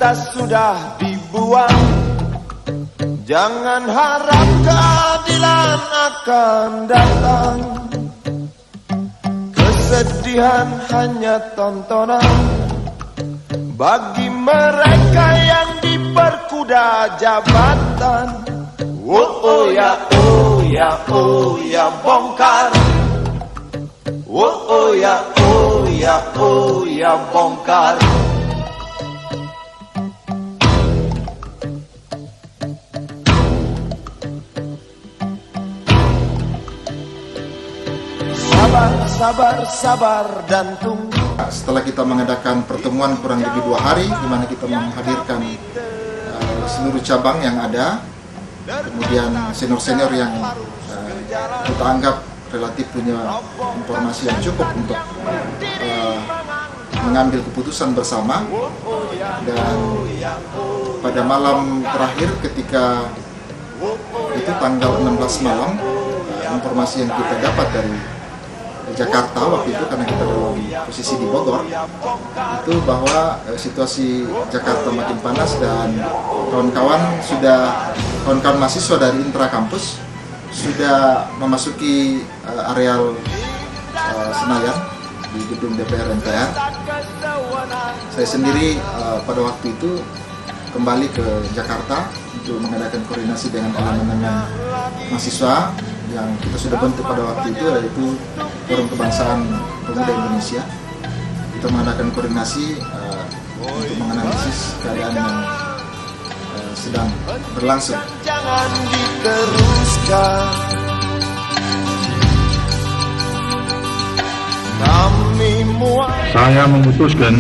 kertas sudah dibuang. Jangan harap keadilan akan datang. Kesedihan hanya tontonan bagi mereka yang diperkuda jabatan. Oh ya, oh ya, oh ya, bongkar. Oh ya, oh ya, oh ya, bongkar. Sabar, sabar, sabar dan tunggu. Setelah kita mengadakan pertemuan kurang lebih 2 hari, di mana kita menghadirkan seluruh cabang yang ada, kemudian senior-senior yang kita anggap relatif punya informasi yang cukup untuk mengambil keputusan bersama. Dan pada malam terakhir ketika itu tanggal 16 malam, informasi yang kita dapat dari Jakarta waktu itu, karena kita dalam posisi di Bogor, itu bahwa situasi Jakarta makin panas dan kawan-kawan mahasiswa dari intrakampus sudah memasuki areal Senayan di gedung DPR MPR. Saya sendiri pada waktu itu kembali ke Jakarta untuk mengadakan koordinasi dengan elemen-elemen mahasiswa yang kita sudah bentuk pada waktu itu, yaitu Forum Kebangsaan Pemuda Indonesia. Kita mengadakan koordinasi untuk menganalisis keadaan yang sedang berlangsung. Jangan diteruskan. Saya memutuskan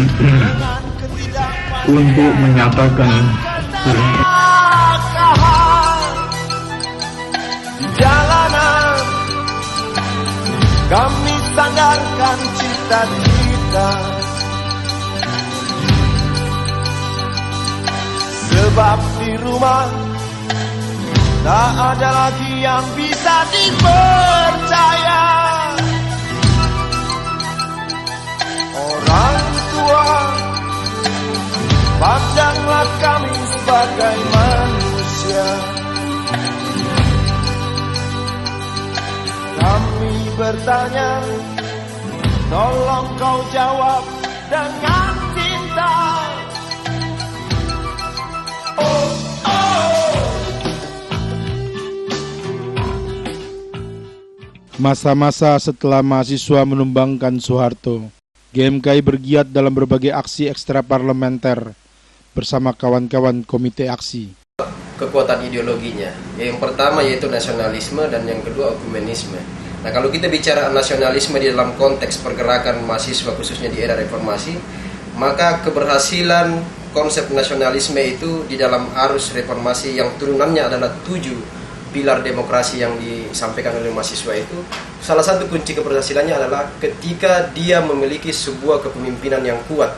untuk menyatakan di jalanan kami sandarkan cita-cita, sebab di rumah tak ada lagi yang bisa dipercaya. Orang tua, pandanglah kami sebagai manusia. Kami bertanya, tolong kau jawab dengan cinta. Oh, oh. Masa-masa setelah mahasiswa menumbangkan Soeharto, GMKI bergiat dalam berbagai aksi ekstraparlementer bersama kawan-kawan Komite Aksi. Kekuatan ideologinya, yang pertama yaitu nasionalisme dan yang kedua okumenisme. Nah, kalau kita bicara nasionalisme di dalam konteks pergerakan mahasiswa khususnya di era reformasi, maka keberhasilan konsep nasionalisme itu di dalam arus reformasi yang turunannya adalah 7 pilar demokrasi yang disampaikan oleh mahasiswa itu, salah satu kunci keberhasilannya adalah ketika dia memiliki sebuah kepemimpinan yang kuat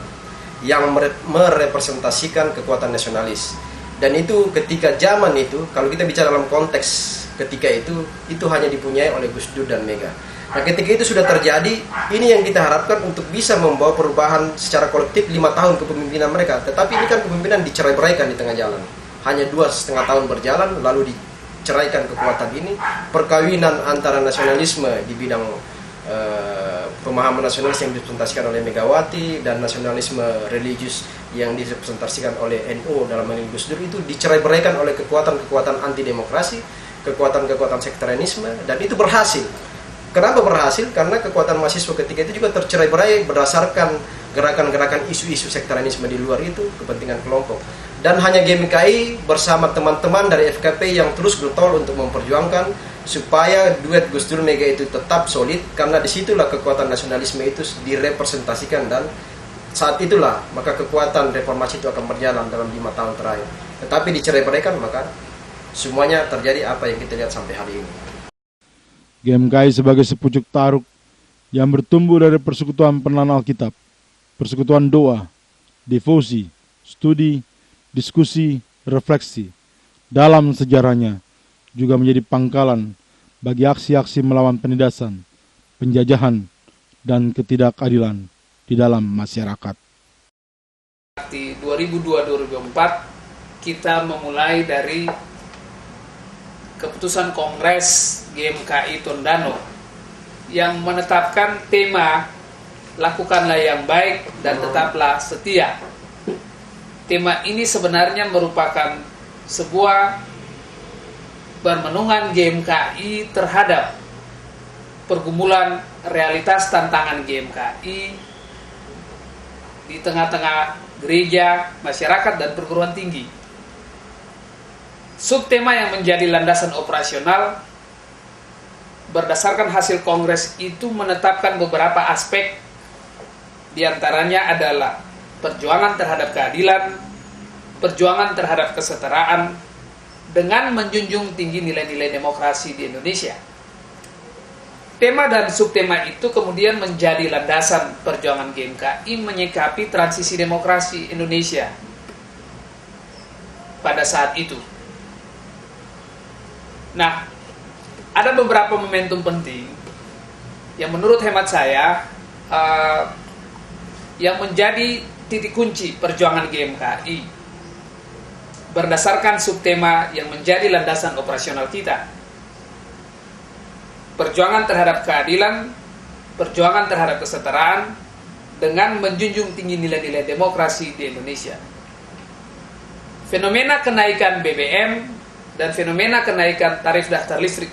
yang merepresentasikan kekuatan nasionalis. Dan itu ketika zaman itu, kalau kita bicara dalam konteks ketika itu hanya dipunyai oleh Gus Dur dan Mega. Nah, ketika itu sudah terjadi, ini yang kita harapkan untuk bisa membawa perubahan secara kolektif 5 tahun kepemimpinan mereka. Tetapi ini kan kepemimpinan dicerai-beraikan di tengah jalan. Hanya 2,5 tahun berjalan, lalu diceraikan kekuatan ini. Perkawinan antara nasionalisme di bidang pemahaman nasionalis yang dipresentasikan oleh Megawati dan nasionalisme religius yang dipresentasikan oleh NU dalam hal ini Gus Dur itu dicerai-beraikan oleh kekuatan-kekuatan anti demokrasi, kekuatan-kekuatan sekterianisme, dan itu berhasil. Kenapa berhasil? Karena kekuatan mahasiswa ketika itu juga tercerai-berai berdasarkan gerakan-gerakan isu-isu sekterianisme di luar itu, kepentingan kelompok. Dan hanya GMKI bersama teman-teman dari FKP yang terus getol untuk memperjuangkan supaya duet Gus Dur Mega itu tetap solid, karena disitulah kekuatan nasionalisme itu direpresentasikan, dan saat itulah maka kekuatan reformasi itu akan berjalan dalam 5 tahun terakhir. Tetapi dicerai-beraikan, maka semuanya terjadi apa yang kita lihat sampai hari ini. GMKI sebagai sepucuk taruk yang bertumbuh dari persekutuan penelan Alkitab, persekutuan doa, devosi, studi, diskusi, refleksi dalam sejarahnya juga menjadi pangkalan bagi aksi-aksi melawan penindasan, penjajahan, dan ketidakadilan di dalam masyarakat. di 2002-2004 kita memulai dari keputusan Kongres GMKI Tondano yang menetapkan tema lakukanlah yang baik dan tetaplah setia. Tema ini sebenarnya merupakan sebuah permenungan GMKI terhadap pergumulan realitas tantangan GMKI di tengah-tengah gereja, masyarakat, dan perguruan tinggi. Subtema yang menjadi landasan operasional berdasarkan hasil kongres itu menetapkan beberapa aspek, diantaranya adalah perjuangan terhadap keadilan, perjuangan terhadap kesetaraan, dengan menjunjung tinggi nilai-nilai demokrasi di Indonesia. Tema dan subtema itu kemudian menjadi landasan perjuangan GMKI menyikapi transisi demokrasi Indonesia pada saat itu. Nah, ada beberapa momentum penting yang menurut hemat saya yang menjadi titik kunci perjuangan GMKI berdasarkan subtema yang menjadi landasan operasional kita. Perjuangan terhadap keadilan, perjuangan terhadap kesetaraan, dengan menjunjung tinggi nilai-nilai demokrasi di Indonesia. Fenomena kenaikan BBM dan fenomena kenaikan tarif daftar listrik